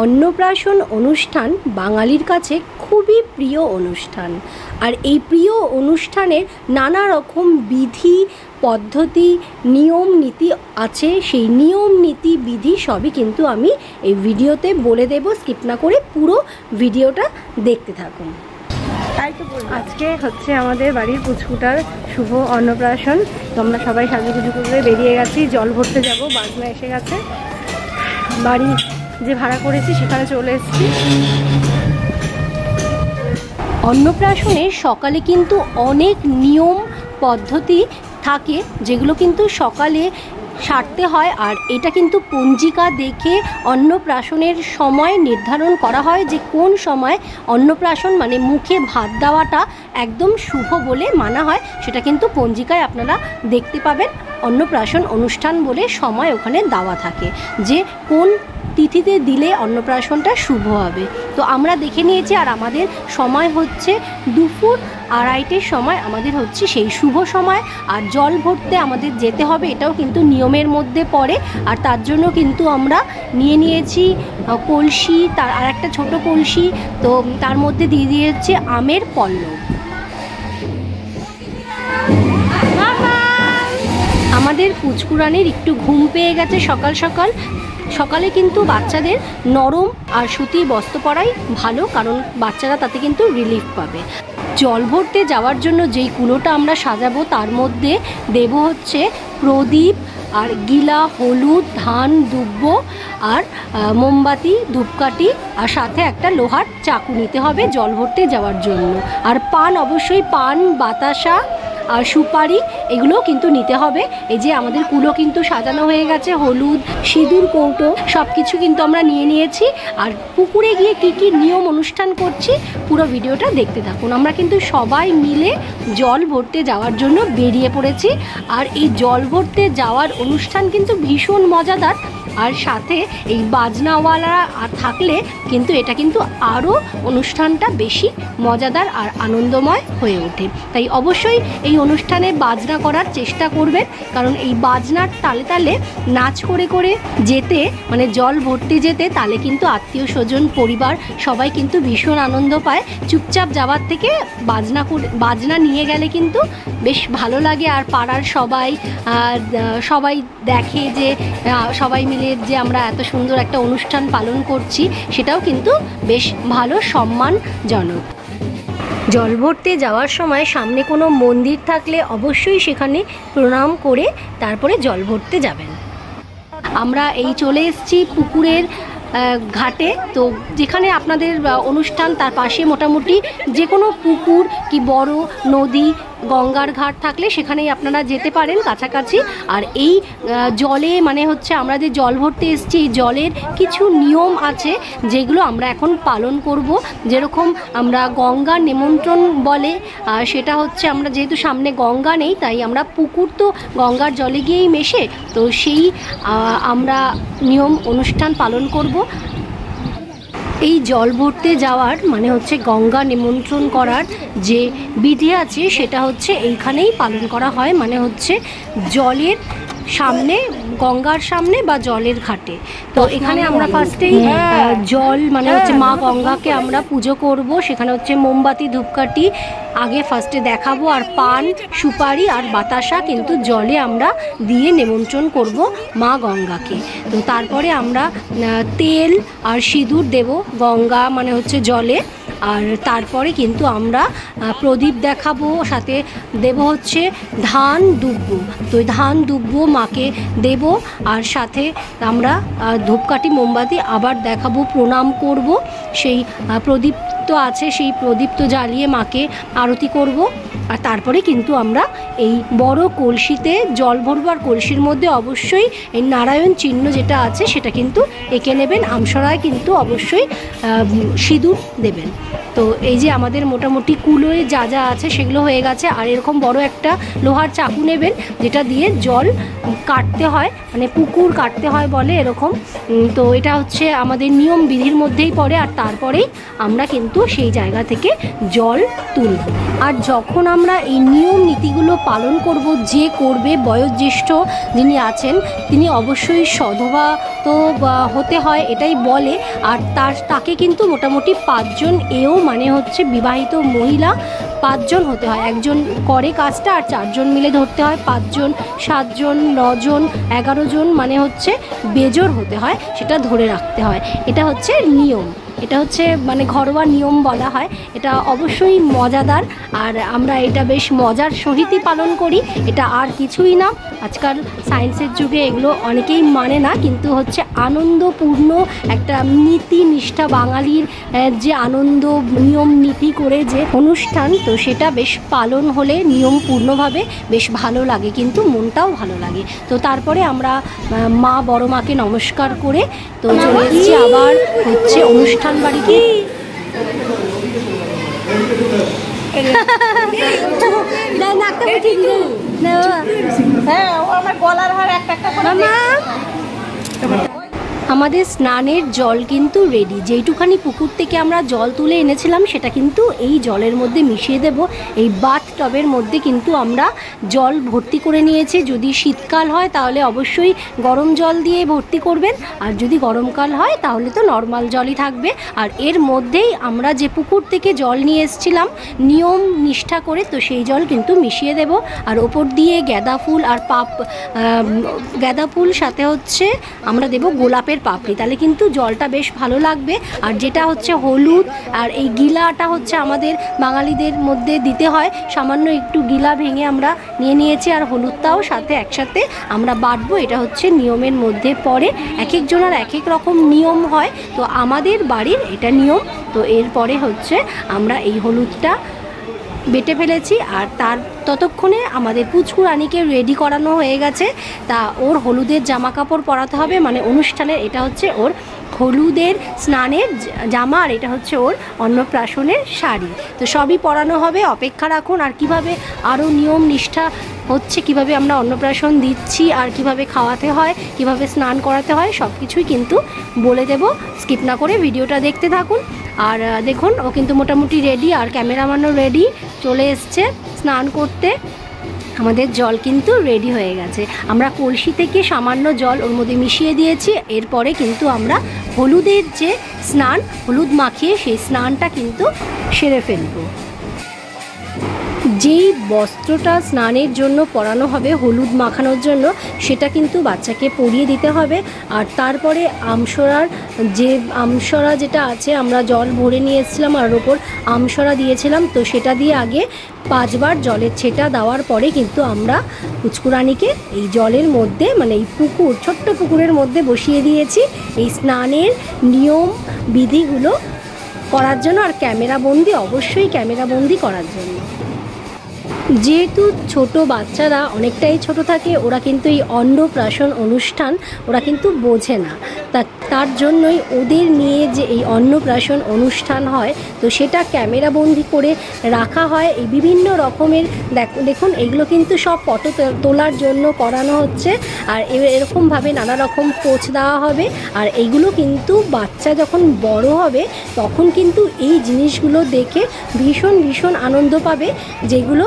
অন্নপ্রাশন অনুষ্ঠান বাঙালির কাছে খুবই প্রিয় অনুষ্ঠান। আর এই প্রিয় অনুষ্ঠানের নানা রকম বিধি পদ্ধতি নিয়ম নীতি আছে। সেই নিয়ম নীতি বিধি সবই কিন্তু আমি এই ভিডিওতে বলে দেব, স্কিপ না করে পুরো ভিডিওটা দেখতে থাকুন। আজকে হচ্ছে আমাদের বাড়ির পুচকুটার শুভ অন্নপ্রাশন। তো আমরা সবাই সাজুগুজু করে বেরিয়ে গেছি, জল ভরতে যাব। বাজনা এসে গেছে, বাড়ি যে ভাড়া করেছি সেখানে চলে এসেছি। অন্নপ্রাশনের সকালে কিন্তু অনেক নিয়ম পদ্ধতি থাকে যেগুলো কিন্তু সকালে সারতে হয়। আর এটা কিন্তু পঞ্জিকা দেখে অন্নপ্রাশনের সময় নির্ধারণ করা হয় যে কোন সময় অন্নপ্রাশন মানে মুখে ভাত দেওয়াটা একদম শুভ বলে মানা হয়। সেটা কিন্তু পঞ্জিকায় আপনারা দেখতে পাবেন। অন্নপ্রাশন অনুষ্ঠান বলে সময় ওখানে দেওয়া থাকে যে কোন তিথিতে দিলে অন্নপ্রাশনটা শুভ হবে। তো আমরা দেখে নিয়েছি, আর আমাদের সময় হচ্ছে দুপুর 2:30-র সময় আমাদের হচ্ছে সেই শুভ সময়। আর জল ভরতে আমাদের যেতে হবে, এটাও কিন্তু নিয়মের মধ্যে পড়ে। আর তার জন্য কিন্তু আমরা নিয়ে নিয়েছি কলসি, তার আর একটা ছোটো কলসি। তো তার মধ্যে দিয়ে দিয়েছে আমের পল্লব। আমাদের পুচকুরানির একটু ঘুম পেয়ে গেছে সকাল সকাল। সকালে কিন্তু বাচ্চাদের নরম আর সুতি বস্ত্র পরাই ভালো, কারণ বাচ্চারা তাতে কিন্তু রিলিফ পাবে। জল ভরতে যাওয়ার জন্য যেই কুলোটা আমরা সাজাবো তার মধ্যে দেব হচ্ছে প্রদীপ আর গিলা, হলুদ, ধান, দুব্ব আর মোমবাতি, ধূপকাঠি, আর সাথে একটা লোহার চাকু নিতে হবে জল ভরতে যাওয়ার জন্য। আর পান, অবশ্যই পান, বাতাসা আর সুপারি এগুলোও কিন্তু নিতে হবে। এই যে আমাদের কুলো কিন্তু সাজানো হয়ে গেছে, হলুদ, সিঁদুর, কৌটো সব কিছু কিন্তু আমরা নিয়ে নিয়েছি। আর পুকুরে গিয়ে কী কী নিয়ম অনুষ্ঠান করছি পুরো ভিডিওটা দেখতে থাকুন। আমরা কিন্তু সবাই মিলে জল ভরতে যাওয়ার জন্য বেরিয়ে পড়েছি। আর এই জল ভরতে যাওয়ার অনুষ্ঠান কিন্তু ভীষণ মজাদার। আর সাথে এই বাজনাওয়ালা আর থাকলে কিন্তু এটা কিন্তু আরও অনুষ্ঠানটা বেশি মজাদার আর আনন্দময় হয়ে ওঠে। তাই অবশ্যই এই অনুষ্ঠানে বাজনা করার চেষ্টা করবেন, কারণ এই বাজনার তালে তালে নাচ করে করে যেতে মানে জল ভরতে যেতে তালে কিন্তু আত্মীয় স্বজন পরিবার সবাই কিন্তু ভীষণ আনন্দ পায়। চুপচাপ যাওয়ার থেকে বাজনা নিয়ে গেলে কিন্তু বেশ ভালো লাগে। আর পাড়ার সবাই দেখে যে সবাই মিলে যে আমরা এত সুন্দর একটা অনুষ্ঠান পালন করছি, সেটাও কিন্তু বেশ ভালো, সম্মানজনক। জল ভরতে যাওয়ার সময় সামনে কোনো মন্দির থাকলে অবশ্যই সেখানে প্রণাম করে তারপরে জল ভরতে যাবেন। আমরা এই চলে এসেছি পুকুরের ঘাটে। তো যেখানে আপনাদের অনুষ্ঠান তার পাশে মোটামুটি যে কোনো পুকুর কি বড় নদী, গঙ্গার ঘাট থাকলে সেখানেই আপনারা যেতে পারেন কাছাকাছি। আর এই জলে মানে হচ্ছে আমরা যে জল ভরতে এসেছি, এই জলের কিছু নিয়ম আছে যেগুলো আমরা এখন পালন করব। যেরকম আমরা গঙ্গা নিমন্ত্রণ বলে, সেটা হচ্ছে আমরা যেহেতু সামনে গঙ্গা নেই তাই আমরা পুকুর তো গঙ্গার জলে গিয়েই মেশে, তো সেই আমরা নিয়ম অনুষ্ঠান পালন করব। এই জল ভরতে যাওয়ার মানে হচ্ছে গঙ্গা নিমন্ত্রণ করার যে বিধি আছে সেটা হচ্ছে এইখানেই পালন করা হয়। মানে হচ্ছে জলের সামনে, গঙ্গার সামনে বা জলের ঘাটে। তো এখানে আমরা ফার্স্টেই জল মানে হচ্ছে মা গঙ্গাকে আমরা পুজো করব। সেখানে হচ্ছে মোমবাতি, ধূপকাঠি আগে ফার্স্টে দেখাবো, আর পান, সুপারি আর বাতাসা কিন্তু জলে আমরা দিয়ে নিমন্ত্রণ করব মা গঙ্গাকে। তো তারপরে আমরা তেল আর সিঁদুর দেব গঙ্গা মানে হচ্ছে জলে। আর তারপরে কিন্তু আমরা প্রদীপ দেখাবো, সাথে দেব হচ্ছে ধান, দুব্ব। তো ধান, দুব্ব মাকে দেব, আর সাথে আমরা ধূপকাঠি, মোমবাতি আবার দেখাবো, প্রণাম করব। সেই প্রদীপ তো আছে, সেই প্রদীপ তো জ্বালিয়ে মাকে আরতি করব। আর তারপরে কিন্তু আমরা এই বড় কলসিতে জল ভরবো। আর কলসির মধ্যে অবশ্যই এই নারায়ণ চিহ্ন যেটা আছে সেটা কিন্তু এঁকে নেবেন। আমসরায় কিন্তু অবশ্যই সিঁদুর দেবেন। তো এই যে আমাদের মোটামুটি কুলোয় যা যা আছে সেগুলো হয়ে গেছে। আর এরকম বড় একটা লোহার চাকু নেবেন যেটা দিয়ে জল কাটতে হয়, মানে পুকুর কাটতে হয় বলে এরকম। তো এটা হচ্ছে আমাদের নিয়ম বিধির মধ্যেই পড়ে। আর তারপরেই আমরা কিন্তু তো সেই জায়গা থেকে জল তুলব। আর যখন আমরা এই নিয়ম নীতিগুলো পালন করব, যে করবে বয়োজ্যেষ্ঠ যিনি আছেন তিনি অবশ্যই সধবা তো হতে হয় এটাই বলে। আর তাকে কিন্তু মোটামুটি 5 জন, এও মানে হচ্ছে বিবাহিত মহিলা 5 জন হতে হয়। একজন করে কাজটা আর 4 জন মিলে ধরতে হয়। 5 জন, 7 জন, 9 জন, 11 জন মানে হচ্ছে বেজোড় হতে হয়, সেটা ধরে রাখতে হয়। এটা হচ্ছে নিয়ম, এটা হচ্ছে মানে ঘরোয়া নিয়ম বলা হয়। এটা অবশ্যই মজাদার, আর আমরা এটা বেশ মজার সহিতই পালন করি। এটা আর কিছুই না। আজকাল সায়েন্সের যুগে এগুলো অনেকেই মানে না, কিন্তু হচ্ছে আনন্দপূর্ণ একটা নীতি নিষ্ঠা বাঙালির যে আনন্দ নিয়ম নীতি করে যে অনুষ্ঠান, তো সেটা বেশ পালন হলে নিয়মপূর্ণভাবে বেশ ভালো লাগে, কিন্তু মনটাও ভালো লাগে। তো তারপরে আমরা মা বড় মাকে নমস্কার করে তো চলে এসেছি আবার হচ্ছে অনুষ্ঠান বাড়িতে। আমাদের স্নানের জল কিন্তু রেডি। যেইটুখানি পুকুর থেকে আমরা জল তুলে এনেছিলাম সেটা কিন্তু এই জলের মধ্যে মিশিয়ে দেব। এই বাথ টবের মধ্যে কিন্তু আমরা জল ভর্তি করে নিয়েছি। যদি শীতকাল হয় তাহলে অবশ্যই গরম জল দিয়ে ভর্তি করবেন, আর যদি গরমকাল হয় তাহলে তো নর্মাল জলই থাকবে। আর এর মধ্যেই আমরা যে পুকুর থেকে জল নিয়ে এসেছিলাম নিয়ম নিষ্ঠা করে, তো সেই জল কিন্তু মিশিয়ে দেব। আর ওপর দিয়ে গাঁদা ফুল আর গাঁদা ফুল সাথে হচ্ছে আমরা দেব গোলাপের পাপড়ি, তাহলে কিন্তু জলটা বেশ ভালো লাগবে। আর যেটা হচ্ছে হলুদ, আর এই গিলাটা হচ্ছে আমাদের বাঙালিদের মধ্যে দিতে হয়, সামান্য একটু গিলা ভেঙে আমরা নিয়ে নিয়েছি। আর হলুদটাও সাথে একসাথে আমরা বাটবো, এটা হচ্ছে নিয়মের মধ্যে পড়ে। এক একজনের এক এক রকম নিয়ম হয়, তো আমাদের বাড়ির এটা নিয়ম। তো এরপরে হচ্ছে আমরা এই হলুদটা বেটে ফেলেছি। আর ততক্ষণে আমাদের পুচকু রানীকে রেডি করানো হয়ে গেছে। তা ওর হলুদের জামা কাপড় পরাতে হবে, মানে অনুষ্ঠানের এটা হচ্ছে ওর হলুদের স্নানের জামা, আর এটা হচ্ছে ওর অন্নপ্রাশনের শাড়ি। তো সবই পরানো হবে, অপেক্ষা রাখুন। আর কিভাবে আরও নিয়ম নিষ্ঠা হচ্ছে, কিভাবে আমরা অন্নপ্রাশন দিচ্ছি, আর কিভাবে খাওয়াতে হয়, কিভাবে স্নান করাতে হয়, সব কিছুই কিন্তু বলে দেব। স্কিপ না করে ভিডিওটা দেখতে থাকুন। আর দেখুন ও কিন্তু মোটামুটি রেডি, আর ক্যামেরাম্যানও রেডি, চলে এসছে স্নান করতে। আমাদের জল কিন্তু রেডি হয়ে গেছে। আমরা কলসি থেকে সামান্য জল ওর মধ্যে মিশিয়ে দিয়েছি। এরপরে কিন্তু আমরা হলুদের যে স্নান, হলুদ মাখিয়ে সেই স্নানটা কিন্তু সেরে ফেলবো। যেই বস্ত্রটা স্নানের জন্য পরানো হবে হলুদ মাখানোর জন্য, সেটা কিন্তু বাচ্চাকে পরিয়ে দিতে হবে। আর তারপরে আমসরা যেটা আছে, আমরা জল ভরে নিয়ে এসেছিলাম আর ওপর আমসরা দিয়েছিলাম, তো সেটা দিয়ে আগে 5 বার জলের ছেটা দেওয়ার পরে কিন্তু আমরা পুচকুরানিকে এই জলের মধ্যে, মানে এই পুকুর, ছোট্ট পুকুরের মধ্যে বসিয়ে দিয়েছি এই স্নানের নিয়ম বিধিগুলো করার জন্য, আর ক্যামেরাবন্দি, অবশ্যই ক্যামেরাবন্দি করার জন্য। যেহেতু ছোট বাচ্চারা অনেকটাই ছোট থাকে, ওরা কিন্তু এই অন্নপ্রাশন অনুষ্ঠান ওরা কিন্তু বোঝে না। তার জন্যই ওদের নিয়ে যে এই অন্নপ্রাশন অনুষ্ঠান হয়, তো সেটা ক্যামেরাবন্দি করে রাখা হয়। এই বিভিন্ন রকমের দেখুন, এগুলো কিন্তু সব ফটো তোলার জন্য করানো হচ্ছে। আর এরকমভাবে নানা রকম পোজ দেওয়া হবে। আর এইগুলো কিন্তু বাচ্চা যখন বড় হবে তখন কিন্তু এই জিনিসগুলো দেখে ভীষণ ভীষণ আনন্দ পাবে, যেগুলো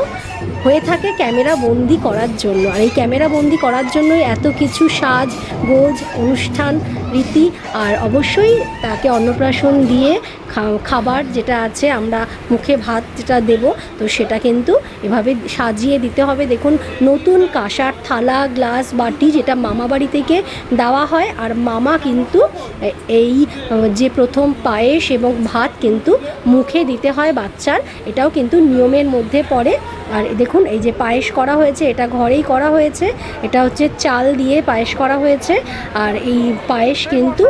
হয়ে থাকে ক্যামেরা বন্দি করার জন্য। আর এই ক্যামেরা বন্দি করার জন্যই এত কিছু সাজ গোজ, অনুষ্ঠান রীতি। আর অবশ্যই তাকে অন্নপ্রাশন দিয়ে খাবার যেটা আছে, আমরা মুখে ভাত যেটা দেব, তো সেটা কিন্তু এভাবে সাজিয়ে দিতে হবে। দেখুন, নতুন কাঁসার থালা, গ্লাস, বাটি যেটা মামা বাড়ি থেকে দেওয়া হয়। আর মামা কিন্তু এই যে প্রথম পায়েস এবং ভাত কিন্তু মুখে দিতে হয় বাচ্চার, এটাও কিন্তু নিয়মের মধ্যে পড়ে। আর দেখুন, এই যে পায়েস করা হয়েছে, এটা ঘরেই করা হয়েছে, এটা হচ্ছে চাল দিয়ে পায়েস করা হয়েছে। আর এই পায়েস কিন্তু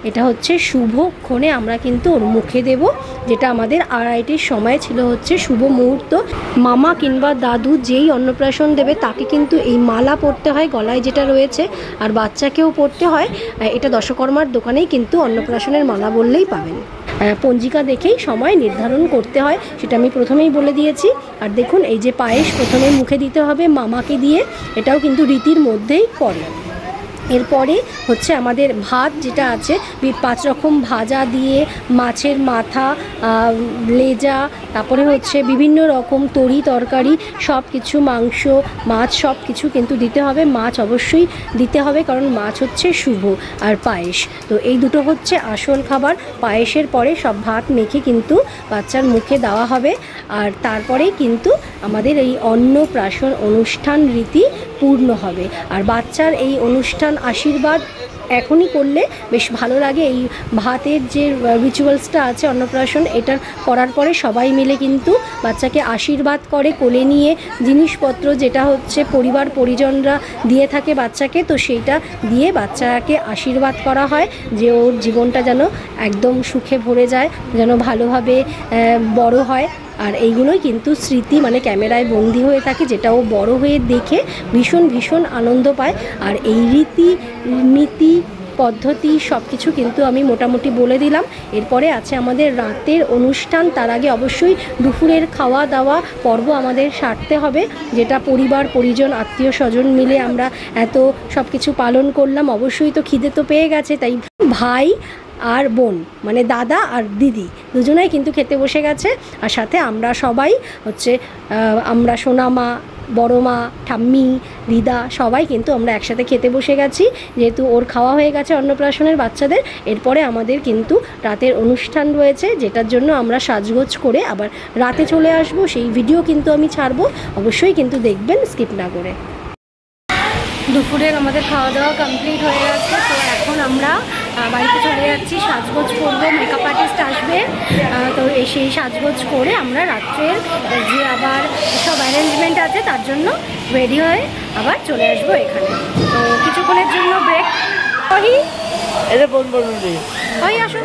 এটা হচ্ছে শুভক্ষণে আমরা কিন্তু ওর মুখে দেব, যেটা আমাদের আড়াইটের সময় ছিল হচ্ছে শুভ মুহূর্ত। মামা কিংবা দাদু যেই অন্নপ্রাশন দেবে তাকে কিন্তু এই মালা পরতে হয় গলায় যেটা রয়েছে, আর বাচ্চাকেও পরতে হয়। এটা দশকর্মার দোকানেই কিন্তু অন্নপ্রাশনের মালা বললেই পাবেন। পঞ্জিকা দেখেই সময় নির্ধারণ করতে হয়, সেটা আমি প্রথমেই বলে দিয়েছি। আর দেখুন, এই যে পায়েস প্রথমে মুখে দিতে হবে মামাকে দিয়ে, এটাও কিন্তু রীতির মধ্যেই পড়ে। এরপরে হচ্ছে আমাদের ভাত যেটা আছে 5 রকম ভাজা দিয়ে, মাছের মাথা, লেজা, তারপরে হচ্ছে বিভিন্ন রকম তরি তরকারি, সব কিছু, মাংস, মাছ, সব কিছু কিন্তু দিতে হবে। মাছ অবশ্যই দিতে হবে কারণ মাছ হচ্ছে শুভ, আর পায়েস। তো এই দুটো হচ্ছে আসল খাবার। পায়েসের পরে সব ভাত মেখে কিন্তু বাচ্চার মুখে দেওয়া হবে, আর তারপরেই কিন্তু আমাদের এই অন্নপ্রাশন অনুষ্ঠান রীতি পূর্ণ হবে। আর বাচ্চার এই অনুষ্ঠান আশীর্বাদ এখনই করলে বেশ ভালো লাগে। এই ভাতের যে রিচুয়ালসটা আছে অন্নপ্রাশন, এটা করার পরে সবাই মিলে কিন্তু বাচ্চাকে আশীর্বাদ করে কোলে নিয়ে, জিনিসপত্র যেটা হচ্ছে পরিবার পরিজনরা দিয়ে থাকে বাচ্চাকে, তো সেইটা দিয়ে বাচ্চাকে আশীর্বাদ করা হয় যে ওর জীবনটা যেন একদম সুখে ভরে যায়, যেন ভালোভাবে বড় হয়। আর এইগুলোই কিন্তু স্মৃতি, মানে ক্যামেরায় বন্দি হয়ে থাকে, যেটা ও বড় হয়ে দেখে ভীষণ ভীষণ আনন্দ পায়। আর এই রীতি নীতি পদ্ধতি সব কিছু কিন্তু আমি মোটামুটি বলে দিলাম। এরপরে আছে আমাদের রাতের অনুষ্ঠান। তার আগে অবশ্যই দুপুরের খাওয়া দাওয়া পর্ব আমাদের সারতে হবে, যেটা পরিবার পরিজন আত্মীয় স্বজন মিলে আমরা এত সব কিছু পালন করলাম। অবশ্যই তো খিদে তো পেয়ে গেছে, তাই ভাই আর বোন মানে দাদা আর দিদি দুজনেই কিন্তু খেতে বসে গেছে। আর সাথে আমরা সবাই হচ্ছে আমরা সোনামা, বড় মা, ঠাম্মি, দিদা সবাই কিন্তু আমরা একসাথে খেতে বসে গেছি, যেহেতু ওর খাওয়া হয়ে গেছে অন্নপ্রাশনের বাচ্চাদের। এরপরে আমাদের কিন্তু রাতের অনুষ্ঠান রয়েছে, যেটার জন্য আমরা সাজগোজ করে আবার রাতে চলে আসব। সেই ভিডিও কিন্তু আমি ছাড়বো, অবশ্যই কিন্তু দেখবেন স্কিপ না করে। দুপুরের আমাদের খাওয়া দাওয়া কমপ্লিট হয়ে গেছে, তো এখন আমরা বাড়িতে চলে যাচ্ছি, সাজগোজ করবো, মেকআপ আর্টিস্ট আসবে, তো সেই সাজগোজ করে আমরা রাত্রের যে আবার সব অ্যারেঞ্জমেন্ট আছে তার জন্য রেডি হয়ে আবার চলে আসবো এখানে। তো কিছুক্ষণের জন্য ব্রেক। ওই আসো,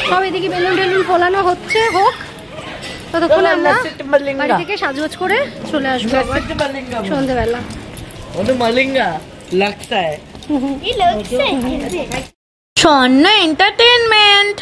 সব এদিকে বেলুন টেলুন ফোলানো হচ্ছে, হোক, ততক্ষণ আমরা বাড়ি থেকে সাজগোজ করে চলে আসবো সন্ধ্যেবেলা। স্বর্ণ এন্টারটেনমেন্ট।